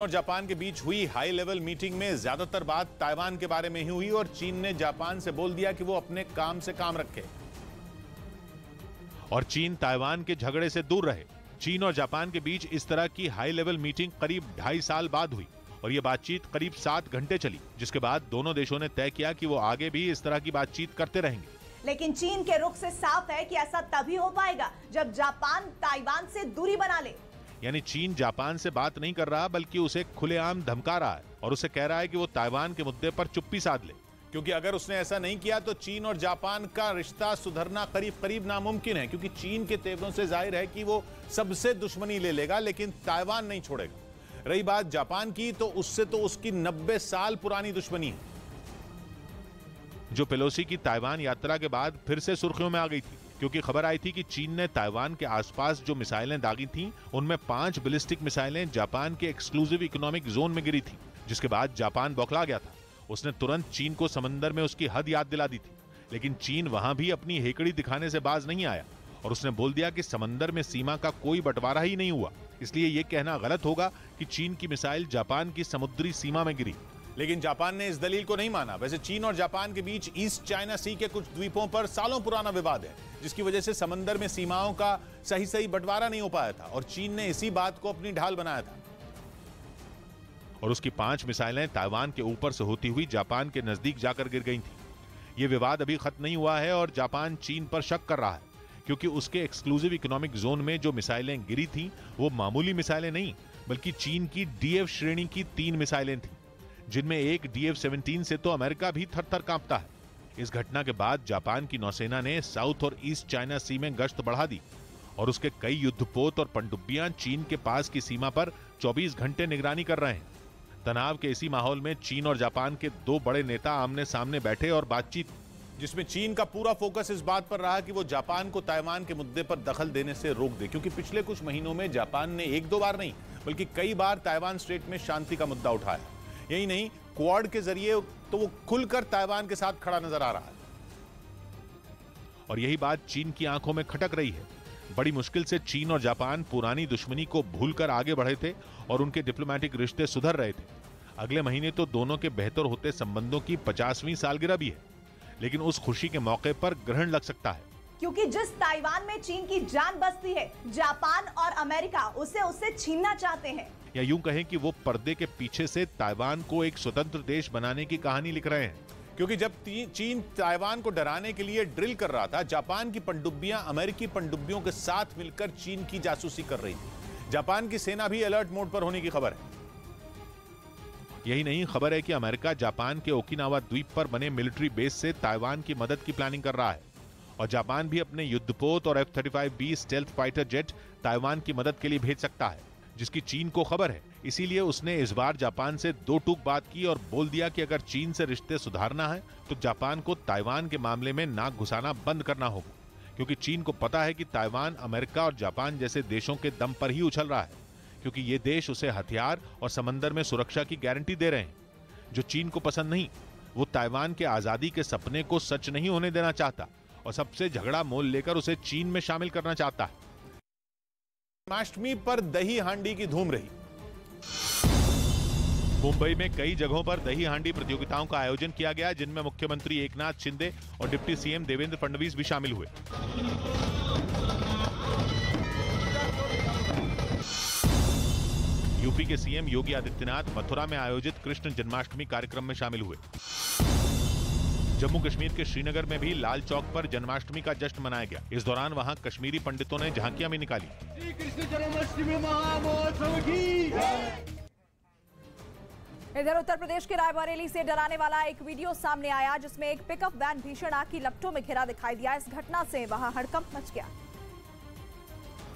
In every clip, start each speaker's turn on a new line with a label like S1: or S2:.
S1: और जापान के बीच हुई हाई लेवल मीटिंग में ज्यादातर बात ताइवान के बारे में ही हुई और चीन ने जापान से बोल दिया कि वो अपने काम से काम रखे और चीन ताइवान के झगड़े से दूर रहे। चीन और जापान के बीच इस तरह की हाई लेवल मीटिंग करीब 2.5 साल बाद हुई और यह बातचीत करीब 7 घंटे चली, जिसके बाद दोनों देशों ने तय किया कि वो आगे भी इस तरह की बातचीत करते रहेंगे।
S2: लेकिन चीन के रुख से साफ है कि ऐसा तभी हो पाएगा जब जापान ताइवान से दूरी बना ले।
S1: यानी चीन जापान से बात नहीं कर रहा बल्कि उसे खुलेआम धमका रहा है और उसे कह रहा है कि वो ताइवान के मुद्दे पर चुप्पी साध ले, क्योंकि अगर उसने ऐसा नहीं किया तो चीन और जापान का रिश्ता सुधरना करीब करीब नामुमकिन है, क्योंकि चीन के तेवरों से जाहिर है कि वो सबसे दुश्मनी ले लेगा लेकिन ताइवान नहीं छोड़ेगा। रही बात जापान की, तो उससे तो उसकी 90 साल पुरानी दुश्मनी है, जो पेलोसी की ताइवान यात्रा के बाद फिर से सुर्खियों में आ गई थी, क्योंकि खबर आई थी कि चीन ने ताइवान के आसपास जो मिसाइलें दागी थीं, उनमें 5 बैलिस्टिक मिसाइलें जापान के एक्सक्लूसिव इकोनॉमिक जोन में गिरी थी, जिसके बाद जापान बौखला गया था। उसने तुरंत चीन को समंदर में उसकी हद याद दिला दी थी, लेकिन चीन वहां भी अपनी हेकड़ी दिखाने से बाज नहीं आया और उसने बोल दिया कि समंदर में सीमा का कोई बंटवारा ही नहीं हुआ, इसलिए यह कहना गलत होगा कि चीन की मिसाइल जापान की समुद्री सीमा में गिरी। लेकिन जापान ने इस दलील को नहीं माना। वैसे चीन और जापान के बीच ईस्ट चाइना सी के कुछ द्वीपों पर सालों पुराना विवाद है, जिसकी वजह से समंदर में सीमाओं का सही बंटवारा नहीं हो पाया था और चीन ने इसी बात को अपनी ढाल बनाया था और उसकी 5 मिसाइलें ताइवान के ऊपर से होती हुई जापान के नजदीक जाकर गिर गई थी। यह विवाद अभी खत्म नहीं हुआ है और जापान चीन पर शक कर रहा है, क्योंकि उसके एक्सक्लूसिव इकोनॉमिक जोन में जो मिसाइलें गिरी थीं, वो मामूली मिसाइलें नहीं बल्कि चीन की DF श्रेणी की 3 मिसाइलें थीं, जिनमें एक DF-17 से तो अमेरिका भी थर-थर कांपता है। इस घटना के बाद जापान की नौसेना ने साउथ और ईस्ट चाइना सी में गश्त बढ़ा दी और उसके कई युद्धपोत और पनडुब्बियां चीन के पास की सीमा पर 24 घंटे निगरानी कर रहे हैं। तनाव के इसी माहौल में चीन और जापान के 2 बड़े नेता आमने सामने बैठे और बातचीत, जिसमें चीन का पूरा फोकस इस बात पर रहा कि वो जापान को ताइवान के मुद्दे पर दखल देने से रोक दे, क्योंकि पिछले कुछ महीनों में जापान ने 1-2 बार नहीं बल्कि कई बार ताइवान स्ट्रेट में शांति का मुद्दा उठाया। यही नहीं, क्वाड के जरिए तो वो खुलकर ताइवान के साथ खड़ा नजर आ रहा है और यही बात चीन की आंखों में खटक रही है। बड़ी मुश्किल से चीन और जापान पुरानी दुश्मनी को भूलकर आगे बढ़े थे और उनके डिप्लोमेटिक रिश्ते सुधर रहे थे। अगले महीने तो दोनों के बेहतर होते संबंधों की 50वीं सालगिरह भी है, लेकिन उस खुशी के मौके पर ग्रहण लग सकता है,
S2: क्योंकि जिस ताइवान में चीन की जान बसती है, जापान और अमेरिका उससे छीनना चाहते हैं।
S1: या यूं कहें कि वो पर्दे के पीछे से ताइवान को एक स्वतंत्र देश बनाने की कहानी लिख रहे हैं, क्योंकि जब चीन ताइवान को डराने के लिए ड्रिल कर रहा था, जापान की पनडुब्बियां अमेरिकी पनडुब्बियों के साथ मिलकर चीन की जासूसी कर रही थी। जापान की सेना भी अलर्ट मोड पर होने की खबर है। यही नहीं, खबर है कि अमेरिका जापान के ओकिनावा द्वीप पर बने मिलिट्री बेस से ताइवान की मदद की प्लानिंग कर रहा है और जापान भी अपने युद्धपोत और F-35B stealth fighter jet Taiwan की मदद के लिए भेज सकता है, जिसकी चीन को खबर है। इसीलिए उसने इस बार जापान से 2 टूक बात की और बोल दिया कि अगर चीन से रिश्ते सुधारना है तो जापान को ताइवान के मामले में नाक घुसाना बंद करना होगा, क्योंकि चीन को पता है कि ताइवान अमेरिका और जापान जैसे देशों के दम पर ही उछल रहा है, क्योंकि ये देश उसे हथियार और समंदर में सुरक्षा की गारंटी दे रहे हैं। जो चीन को पसंद नहीं, वो ताइवान के आजादी के सपने को सच नहीं होने देना चाहता और सबसे झगड़ा मोल लेकर उसे चीन में शामिल करना चाहता है। जन्माष्टमी पर दही हांडी की धूम रही। मुंबई में कई जगहों पर दही हांडी प्रतियोगिताओं का आयोजन किया गया, जिनमें मुख्यमंत्री एकनाथ शिंदे और डिप्टी CM देवेंद्र फडणवीस भी शामिल हुए। यूपी के CM योगी आदित्यनाथ मथुरा में आयोजित कृष्ण जन्माष्टमी कार्यक्रम में शामिल हुए। जम्मू कश्मीर के श्रीनगर में भी लाल चौक पर जन्माष्टमी का जश्न मनाया गया। इस दौरान वहां कश्मीरी पंडितों ने झांकियां भी निकाली।
S3: श्री कृष्ण जन्माष्टमी महामहोत्सव की।
S2: इधर उत्तर प्रदेश के रायबरेली से डराने वाला एक वीडियो सामने आया, जिसमें एक पिकअप वैन भीषण आग की लपटों में घिरा दिखाई दिया। इस घटना से वहां हड़कंप मच गया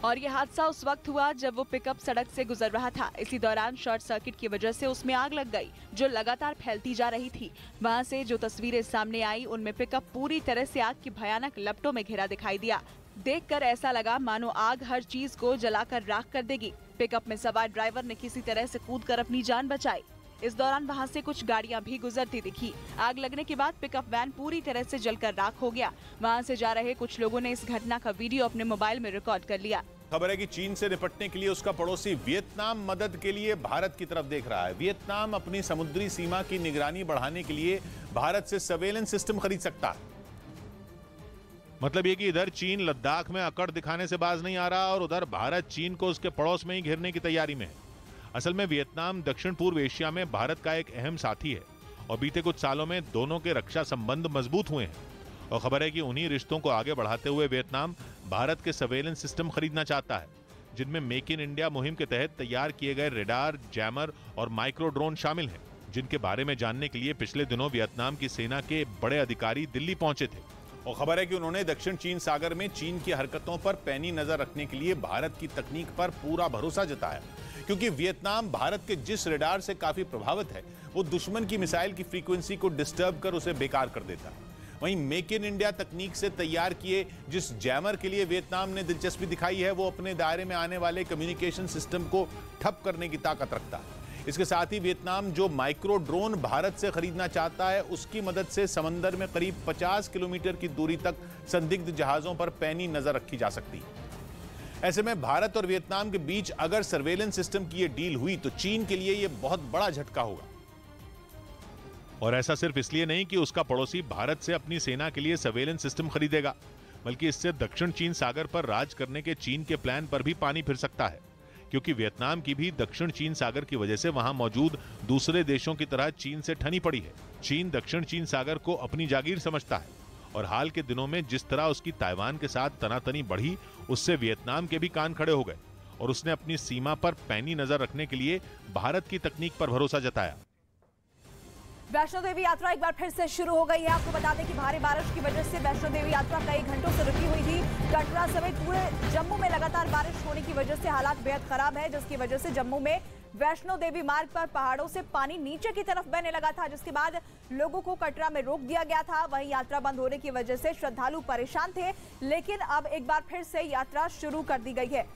S4: और यह हादसा उस वक्त हुआ जब वो पिकअप सड़क से गुजर रहा था। इसी दौरान शॉर्ट सर्किट की वजह से उसमें आग लग गई, जो लगातार फैलती जा रही थी। वहां से जो तस्वीरें सामने आई, उनमें पिकअप पूरी तरह से आग की भयानक लपटों में घिरा दिखाई दिया। देखकर ऐसा लगा मानो आग हर चीज को जलाकर राख कर देगी। पिकअप में सवार ड्राइवर ने किसी तरह से कूदकर अपनी जान बचाई। इस दौरान वहां से कुछ गाड़ियां भी गुजरती दिखी। आग लगने के बाद पिकअप वैन पूरी तरह से जलकर राख हो गया। वहां से जा रहे कुछ लोगों ने इस घटना का वीडियो अपने मोबाइल में रिकॉर्ड कर लिया।
S1: खबर है कि चीन से निपटने के लिए उसका पड़ोसी वियतनाम मदद के लिए भारत की तरफ देख रहा है। वियतनाम अपनी समुद्री सीमा की निगरानी बढ़ाने के लिए भारत से सर्वेलेंस सिस्टम खरीद सकता है। मतलब ये कि इधर चीन लद्दाख में अकड़ दिखाने से बाज नहीं आ रहा और उधर भारत चीन को उसके पड़ोस में ही घेरने की तैयारी में है। असल में वियतनाम दक्षिण पूर्व एशिया में भारत का एक अहम साथी है और बीते कुछ सालों में दोनों के रक्षा संबंध मजबूत हुए हैं। और खबर है कि उन्हीं रिश्तों को आगे बढ़ाते हुए वियतनाम भारत के सर्वेलेंस सिस्टम खरीदना चाहता है, जिनमें मेक इन इंडिया मुहिम के तहत तैयार किए गए रेडार, जैमर और माइक्रो ड्रोन शामिल हैं, जिनके बारे में जानने के लिए पिछले दिनों वियतनाम की सेना के बड़े अधिकारी दिल्ली पहुंचे थे। और खबर है कि उन्होंने दक्षिण चीन सागर में चीन की हरकतों पर पैनी नजर रखने के लिए भारत की तकनीक पर पूरा भरोसा जताया, क्योंकि वियतनाम भारत के जिस रेडार से काफी प्रभावित है वो दुश्मन की मिसाइल की फ्रीक्वेंसी को डिस्टर्ब कर उसे बेकार कर देता है। वहीं मेक इन इंडिया तकनीक से तैयार किए जिस जैमर के लिए वियतनाम ने दिलचस्पी दिखाई है वो अपने दायरे में आने वाले कम्युनिकेशन सिस्टम को ठप करने की ताकत रखता है। इसके साथ ही वियतनाम जो माइक्रो ड्रोन भारत से खरीदना चाहता है उसकी मदद से समंदर में करीब 50 किलोमीटर की दूरी तक संदिग्ध जहाजों पर पैनी नजर रखी जा सकती है। ऐसे में भारत और वियतनाम के बीच अगर सर्वेलेंस सिस्टम की ये डील हुई तो चीन के लिए ये बहुत बड़ा झटका होगा। और ऐसा सिर्फ इसलिए नहीं कि उसका पड़ोसी भारत से अपनी सेना के लिए सर्वेलेंस सिस्टम खरीदेगा, बल्कि इससे दक्षिण चीन सागर पर राज करने के चीन के प्लान पर भी पानी फिर सकता है, क्योंकि वियतनाम की भी दक्षिण चीन सागर की वजह से वहां मौजूद दूसरे देशों की तरह चीन से ठनी पड़ी है। चीन दक्षिण चीन सागर को अपनी जागीर समझता है और हाल के दिनों में जिस तरह उसकी ताइवान के साथ तनातनी बढ़ी उससे वियतनाम के भी कान खड़े हो गए और उसने अपनी सीमा पर पैनी नजर रखने के लिए भारत की तकनीक पर भरोसा जताया।
S2: वैष्णो देवी यात्रा एक बार फिर से शुरू हो गई है। आपको बता दें कि भारी बारिश की वजह से वैष्णो देवी यात्रा कई घंटों से रुकी हुई थी। कटरा समेत पूरे जम्मू में लगातार बारिश होने की वजह से हालात बेहद खराब है, जिसकी वजह से जम्मू में वैष्णो देवी मार्ग पर पहाड़ों से पानी नीचे की तरफ बहने लगा था, जिसके बाद लोगों को कटरा में रोक दिया गया था। वहीं यात्रा बंद होने की वजह से श्रद्धालु परेशान थे, लेकिन अब एक बार फिर से यात्रा शुरू कर दी गई है।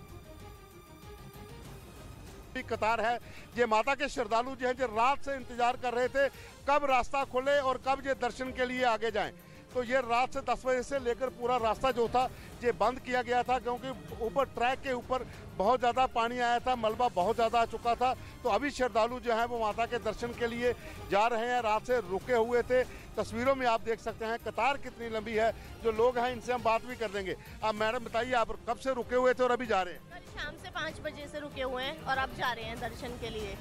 S5: कतार है, ये माता के श्रद्धालु जो है जो रात से इंतजार कर रहे थे कब रास्ता खुले और कब ये दर्शन के लिए आगे जाएं। तो ये रात से 10 बजे से लेकर पूरा रास्ता जो था ये बंद किया गया था, क्योंकि ऊपर ट्रैक के ऊपर बहुत ज़्यादा पानी आया था, मलबा बहुत ज़्यादा आ चुका था। तो अभी श्रद्धालु जो हैं वो माता के दर्शन के लिए जा रहे हैं, रात से रुके हुए थे। तस्वीरों में आप देख सकते हैं कतार कितनी लंबी है। जो लोग हैं इनसे हम बात भी कर देंगे। आप मैडम बताइए, आप कब से रुके हुए थे और अभी जा रहे हैं?
S6: शाम से 5 बजे से रुके हुए हैं और अब जा रहे हैं दर्शन के लिए।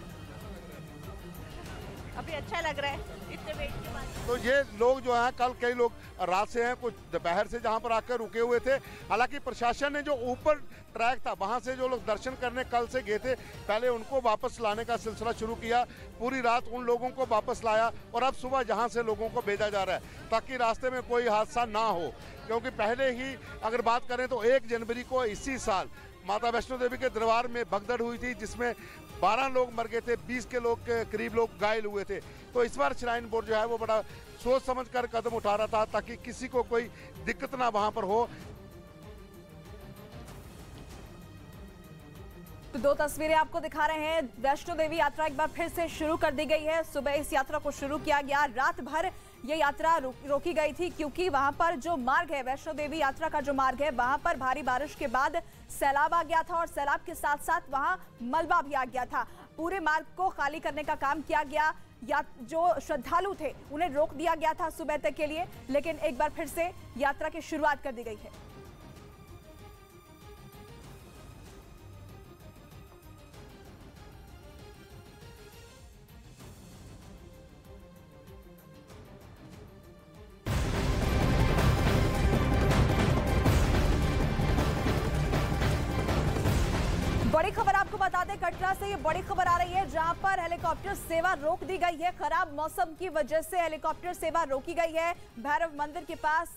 S6: अभी अच्छा लग रहा है इतने वेट के बाद।
S5: तो ये लोग जो हैं कल कई लोग रात से हैं, कुछ दोपहर से जहां पर आकर रुके हुए थे। हालांकि प्रशासन ने जो ऊपर ट्रैक था वहां से जो लोग दर्शन करने कल से गए थे पहले उनको वापस लाने का सिलसिला शुरू किया। पूरी रात उन लोगों को वापस लाया और अब सुबह जहां से लोगों को भेजा जा रहा है ताकि रास्ते में कोई हादसा ना हो। क्योंकि पहले ही अगर बात करें तो 1 जनवरी को इसी साल माता वैष्णो देवी के दरबार में भगदड़ हुई थी, जिसमें 12 लोग मर गए थे, 20 के लोग करीब लोग घायल हुए थे। तो इस बार श्राइन बोर्ड जो है वो बड़ा सोच समझ कर कदम उठा रहा था ताकि किसी को कोई दिक्कत ना वहां पर हो।
S2: तो 2 तस्वीरें आपको दिखा रहे हैं। वैष्णो देवी यात्रा एक बार फिर से शुरू कर दी गई है। सुबह इस यात्रा को शुरू किया गया, रात भर ये यात्रा रोकी गई थी क्योंकि वहां पर जो मार्ग है, वैष्णो देवी यात्रा का जो मार्ग है, वहां पर भारी बारिश के बाद सैलाब आ गया था और सैलाब के साथ साथ वहां मलबा भी आ गया था। पूरे मार्ग को खाली करने का काम किया गया। या जो श्रद्धालु थे उन्हें रोक दिया गया था सुबह तक के लिए, लेकिन एक बार फिर से यात्रा की शुरुआत कर दी गई है। बड़ी खबर आपको बता दें, कटरा से ये बड़ी खबर आ रही है जहां पर हेलीकॉप्टर सेवा रोक दी गई है। खराब मौसम की वजह से हेलीकॉप्टर सेवा रोकी गई है। भैरव मंदिर के पास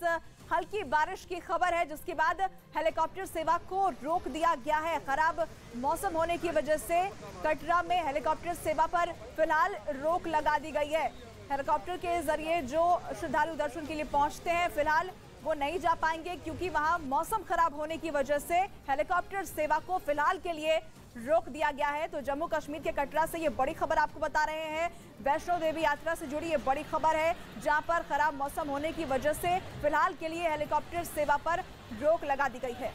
S2: हल्की बारिश की खबर है, जिसके बाद हेलीकॉप्टर सेवा को रोक दिया गया है। खराब मौसम होने की वजह से कटरा में हेलीकॉप्टर सेवा पर फिलहाल रोक लगा दी गई है। हेलीकॉप्टर के जरिए जो श्रद्धालु दर्शन के लिए पहुंचते हैं फिलहाल वो नहीं जा पाएंगे, क्योंकि वहां मौसम खराब होने की वजह से हेलीकॉप्टर सेवा को फिलहाल के लिए रोक दिया गया है। तो जम्मू कश्मीर के कटरा से ये बड़ी खबर आपको बता रहे हैं। वैष्णो देवी यात्रा से जुड़ी ये बड़ी खबर है, जहां पर खराब मौसम होने की वजह से फिलहाल के लिए हेलीकॉप्टर सेवा पर रोक लगा दी गई है।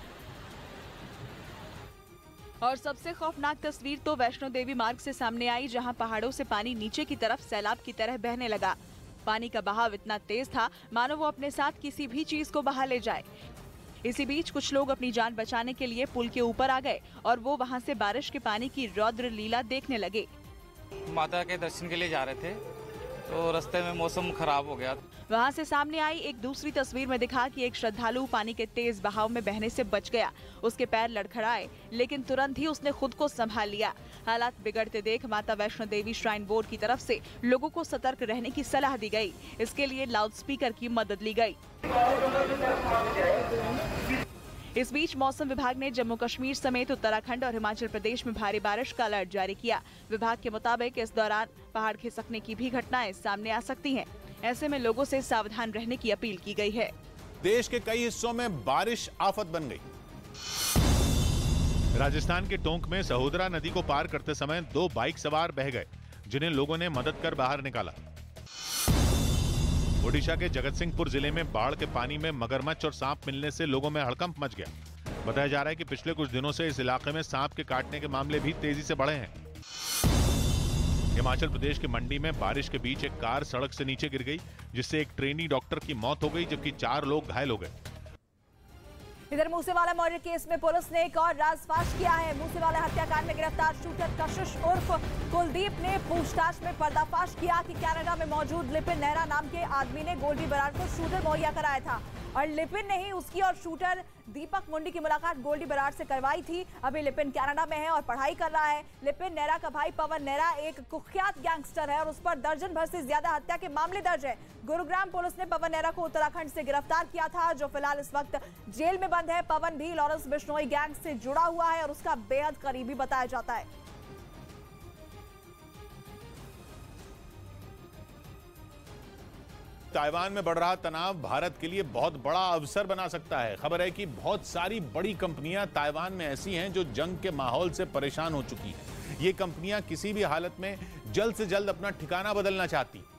S4: और सबसे खौफनाक तस्वीर तो वैष्णो देवी मार्ग से सामने आई, जहां पहाड़ों से पानी नीचे की तरफ सैलाब की तरह बहने लगा। पानी का बहाव इतना तेज था मानो वो अपने साथ किसी भी चीज को बहा ले जाए। इसी बीच कुछ लोग अपनी जान बचाने के लिए पुल के ऊपर आ गए और वो वहां से बारिश के पानी की रौद्र लीला देखने लगे।
S7: माता के दर्शन के लिए जा रहे थे तो रास्ते में मौसम खराब हो गया।
S4: वहां से सामने आई एक दूसरी तस्वीर में दिखा कि एक श्रद्धालु पानी के तेज बहाव में बहने से बच गया। उसके पैर लड़खड़ाए लेकिन तुरंत ही उसने खुद को संभाल लिया। हालात बिगड़ते देख माता वैष्णो देवी श्राइन बोर्ड की तरफ से लोगों को सतर्क रहने की सलाह दी गई। इसके लिए लाउडस्पीकर की मदद ली गई। इस बीच मौसम विभाग ने जम्मू कश्मीर समेत उत्तराखंड और हिमाचल प्रदेश में भारी बारिश का अलर्ट जारी किया। विभाग के मुताबिक इस दौरान पहाड़ खिसकने की भी घटनाएं सामने आ सकती हैं। ऐसे में लोगों से सावधान रहने की अपील की गई है।
S1: देश के कई हिस्सों में बारिश आफत बन गई। राजस्थान के टोंक में सहोदरा नदी को पार करते समय 2 बाइक सवार बह गए, जिन्हें लोगों ने मदद कर बाहर निकाला। ओडिशा के जगतसिंहपुर जिले में बाढ़ के पानी में मगरमच्छ और सांप मिलने से लोगों में हड़कंप मच गया। बताया जा रहा है कि पिछले कुछ दिनों से इस इलाके में सांप के काटने के मामले भी तेजी से बढ़े हैं। हिमाचल प्रदेश के मंडी में बारिश के बीच एक कार सड़क से नीचे गिर गई, जिससे एक ट्रेनी डॉक्टर की मौत हो गई, जबकि 4 लोग घायल हो गए।
S2: इधर मूसेवाला मर्डर केस में पुलिस ने एक और राजफाश किया है। मूसेवाला हत्याकांड में गिरफ्तार शूटर कशिश उर्फ कुलदीप ने पूछताछ में पर्दाफाश किया कि कनाडा में मौजूद लिपिन नेहरा नाम के आदमी ने गोल्डी बराड़ को शूटर मुहैया कराया था और लिपिन ने ही उसकी और शूटर दीपक मुंडी की मुलाकात गोल्डी बराड़ से करवाई थी। अभी लिपिन कनाडा में है और पढ़ाई कर रहा है। लिपिन नेहरा का भाई पवन नेहरा एक कुख्यात गैंगस्टर है और उस पर दर्जन भर से ज्यादा हत्या के मामले दर्ज है। गुरुग्राम पुलिस ने पवन नेहरा को उत्तराखंड से गिरफ्तार किया था, जो फिलहाल इस वक्त जेल में बंद है। पवन भी लॉरेंस बिश्नोई गैंग से जुड़ा हुआ है और उसका बेहद करीबी बताया जाता है।
S1: ताइवान में बढ़ रहा तनाव भारत के लिए बहुत बड़ा अवसर बना सकता है। खबर है कि बहुत सारी बड़ी कंपनियां ताइवान में ऐसी हैं जो जंग के माहौल से परेशान हो चुकी हैं। ये कंपनियां किसी भी हालत में जल्द से जल्द अपना ठिकाना बदलना चाहती हैं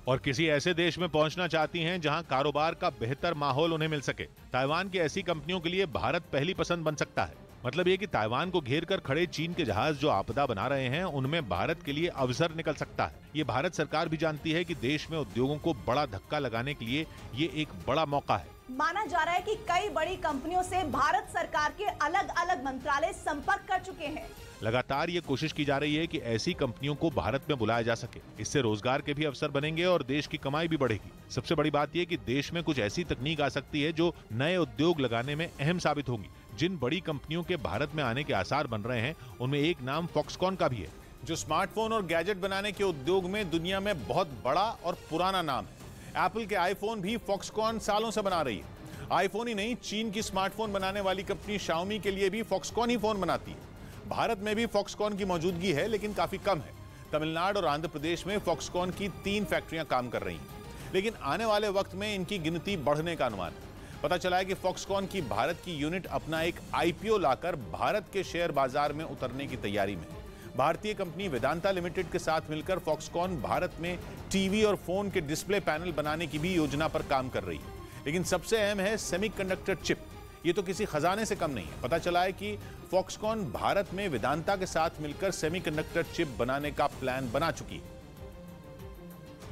S1: और किसी ऐसे देश में पहुंचना चाहती हैं जहां कारोबार का बेहतर माहौल उन्हें मिल सके। ताइवान की ऐसी कंपनियों के लिए भारत पहली पसंद बन सकता है। मतलब ये कि ताइवान को घेर कर खड़े चीन के जहाज जो आपदा बना रहे हैं, उनमें भारत के लिए अवसर निकल सकता है। ये भारत सरकार भी जानती है कि देश में उद्योगों को बड़ा धक्का लगाने के लिए ये एक बड़ा मौका है।
S2: माना जा रहा है कि कई बड़ी कंपनियों से भारत सरकार के अलग अलग मंत्रालय संपर्क कर चुके हैं।
S1: लगातार ये कोशिश की जा रही है कि ऐसी कंपनियों को भारत में बुलाया जा सके। इससे रोजगार के भी अवसर बनेंगे और देश की कमाई भी बढ़ेगी। सबसे बड़ी बात यह कि देश में कुछ ऐसी तकनीक आ सकती है जो नए उद्योग लगाने में अहम साबित होंगी। जिन बड़ी कंपनियों के भारत में आने के आसार बन रहे हैं, उनमें एक नाम फॉक्सकॉन का भी है, जो स्मार्टफोन और गैजेट बनाने के उद्योग में दुनिया में बहुत बड़ा और पुराना नाम है। एप्पल के आईफोन भी फॉक्सकॉन सालों से बना रही है। आईफोन ही नहीं, चीन की स्मार्टफोन बनाने वाली कंपनी शाओमी के लिए भी फॉक्सकॉन ही फोन बनाती है। भारत में भी फॉक्सकॉन की मौजूदगी है, लेकिन काफी कम है। तमिलनाडु और आंध्र प्रदेश में फॉक्सकॉन की 3 फैक्ट्रियां काम कर रही हैं, लेकिन आने वाले वक्त में इनकी गिनती बढ़ने का अनुमान है। पता चला है कि फॉक्सकॉन की भारत की यूनिट अपना एक आईपीओ लाकर भारत के शेयर बाजार में उतरने की तैयारी में है। भारतीय कंपनी वेदांता लिमिटेड के साथ मिलकर फॉक्सकॉन भारत में टीवी और फोन के डिस्प्ले पैनल बनाने की भी योजना पर काम कर रही है। लेकिन सबसे अहम है सेमीकंडक्टर चिप। ये तो किसी खजाने से कम नहीं है। पता चला है कि फॉक्सकॉन भारत में वेदांता के साथ मिलकर सेमीकंडक्टर चिप बनाने का प्लान बना चुकी है,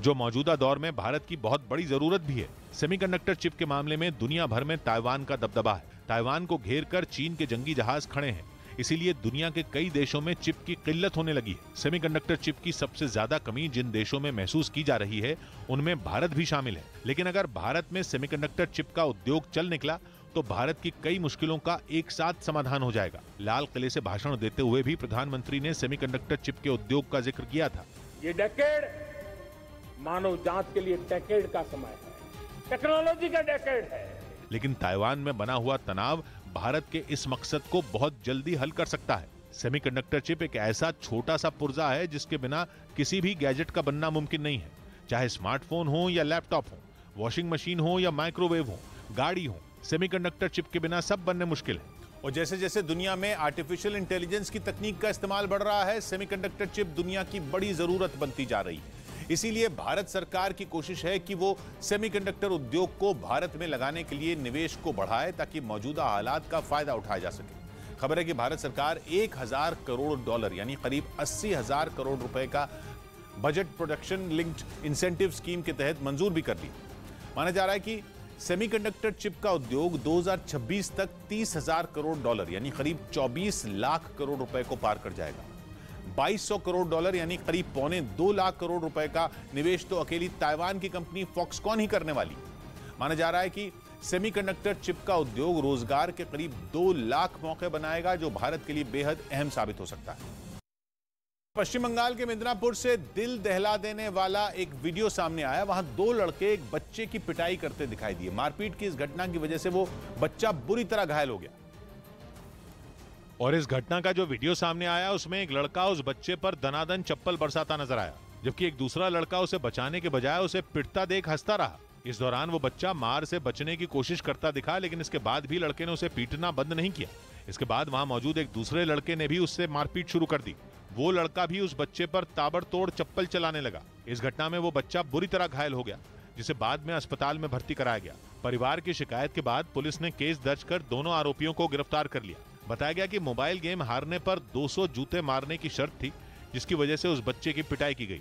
S1: जो मौजूदा दौर में भारत की बहुत बड़ी जरूरत भी है। सेमीकंडक्टर चिप के मामले में दुनिया भर में ताइवान का दबदबा है। ताइवान को घेरकर चीन के जंगी जहाज खड़े हैं, इसीलिए दुनिया के कई देशों में चिप की किल्लत होने लगी है। सेमीकंडक्टर चिप की सबसे ज्यादा कमी जिन देशों में महसूस की जा रही है, उनमें भारत भी शामिल है। लेकिन अगर भारत में सेमीकंडक्टर चिप का उद्योग चल निकला तो भारत की कई मुश्किलों का एक साथ समाधान हो जाएगा। लाल किले से भाषण देते हुए भी प्रधानमंत्री ने सेमीकंडक्टर चिप के उद्योग का जिक्र किया था।
S8: ये डेकेड मानव जात के लिए डेकेड का समय है, टेक्नोलॉजी का डेकेड है।
S1: लेकिन ताइवान में बना हुआ तनाव भारत के इस मकसद को बहुत जल्दी हल कर सकता है। सेमीकंडक्टर चिप एक ऐसा छोटा सा पुर्जा है जिसके बिना किसी भी गैजेट का बनना मुमकिन नहीं है। चाहे स्मार्टफोन हो या लैपटॉप हो, वॉशिंग मशीन हो या माइक्रोवेव हो, गाड़ी हो, सेमीकंडक्टर चिप के बिना सब बनने मुश्किल है। और जैसे जैसे दुनिया में आर्टिफिशियल इंटेलिजेंस की तकनीक का इस्तेमाल बढ़ रहा है, सेमीकंडक्टर चिप दुनिया की बड़ी जरूरत बनती जा रही है। इसीलिए भारत सरकार की कोशिश है कि वो सेमीकंडक्टर उद्योग को भारत में लगाने के लिए निवेश को बढ़ाए, ताकि मौजूदा हालात का फायदा उठाया जा सके। खबर है कि भारत सरकार 1000 करोड़ डॉलर यानी करीब 80,000 करोड़ रुपए का budget production linked incentive scheme के तहत मंजूर भी कर ली। माना जा रहा है कि सेमीकंडक्टर चिप का उद्योग 2026 तक 30,000 करोड़ डॉलर यानी करीब 24 लाख करोड़ रुपए को पार कर जाएगा। 2200 करोड़ डॉलर यानी करीब 1.25 लाख करोड़ रुपए का निवेश तो अकेली ताइवान की कंपनी फॉक्सकॉन ही करने वाली। माना जा रहा है कि सेमीकंडक्टर चिप का उद्योग रोजगार के करीब 2 लाख मौके बनाएगा, जो भारत के लिए बेहद अहम साबित हो सकता है। पश्चिम बंगाल के मिदनापुर से दिल दहला देने वाला एक वीडियो सामने आया। वहां 2 लड़के एक बच्चे की पिटाई करते दिखाई दिए। मारपीट की इस घटना की वजह से वो बच्चा बुरी तरह घायल हो गया। और इस घटना का जो वीडियो सामने आया उसमें एक लड़का उस बच्चे पर दनादन चप्पल बरसाता नजर आया, जबकि एक दूसरा लड़का उसे बचाने के बजाय उसे पिटता देख हंसता रहा। इस दौरान वो बच्चा मार से बचने की कोशिश करता दिखा, लेकिन इसके बाद भी लड़के ने उसे पीटना बंद नहीं किया। इसके बाद वहां मौजूद एक दूसरे लड़के ने भी उससे मारपीट शुरू कर दी। वो लड़का भी उस बच्चे पर ताबड़तोड़ चप्पल चलाने लगा। इस घटना में वो बच्चा बुरी तरह घायल हो गया, जिसे बाद में अस्पताल में भर्ती कराया गया। परिवार की शिकायत के बाद पुलिस ने केस दर्ज कर दोनों आरोपियों को गिरफ्तार कर लिया। बताया गया कि मोबाइल गेम हारने पर 200 जूते मारने की शर्त थी, जिसकी वजह से उस बच्चे की पिटाई की गई।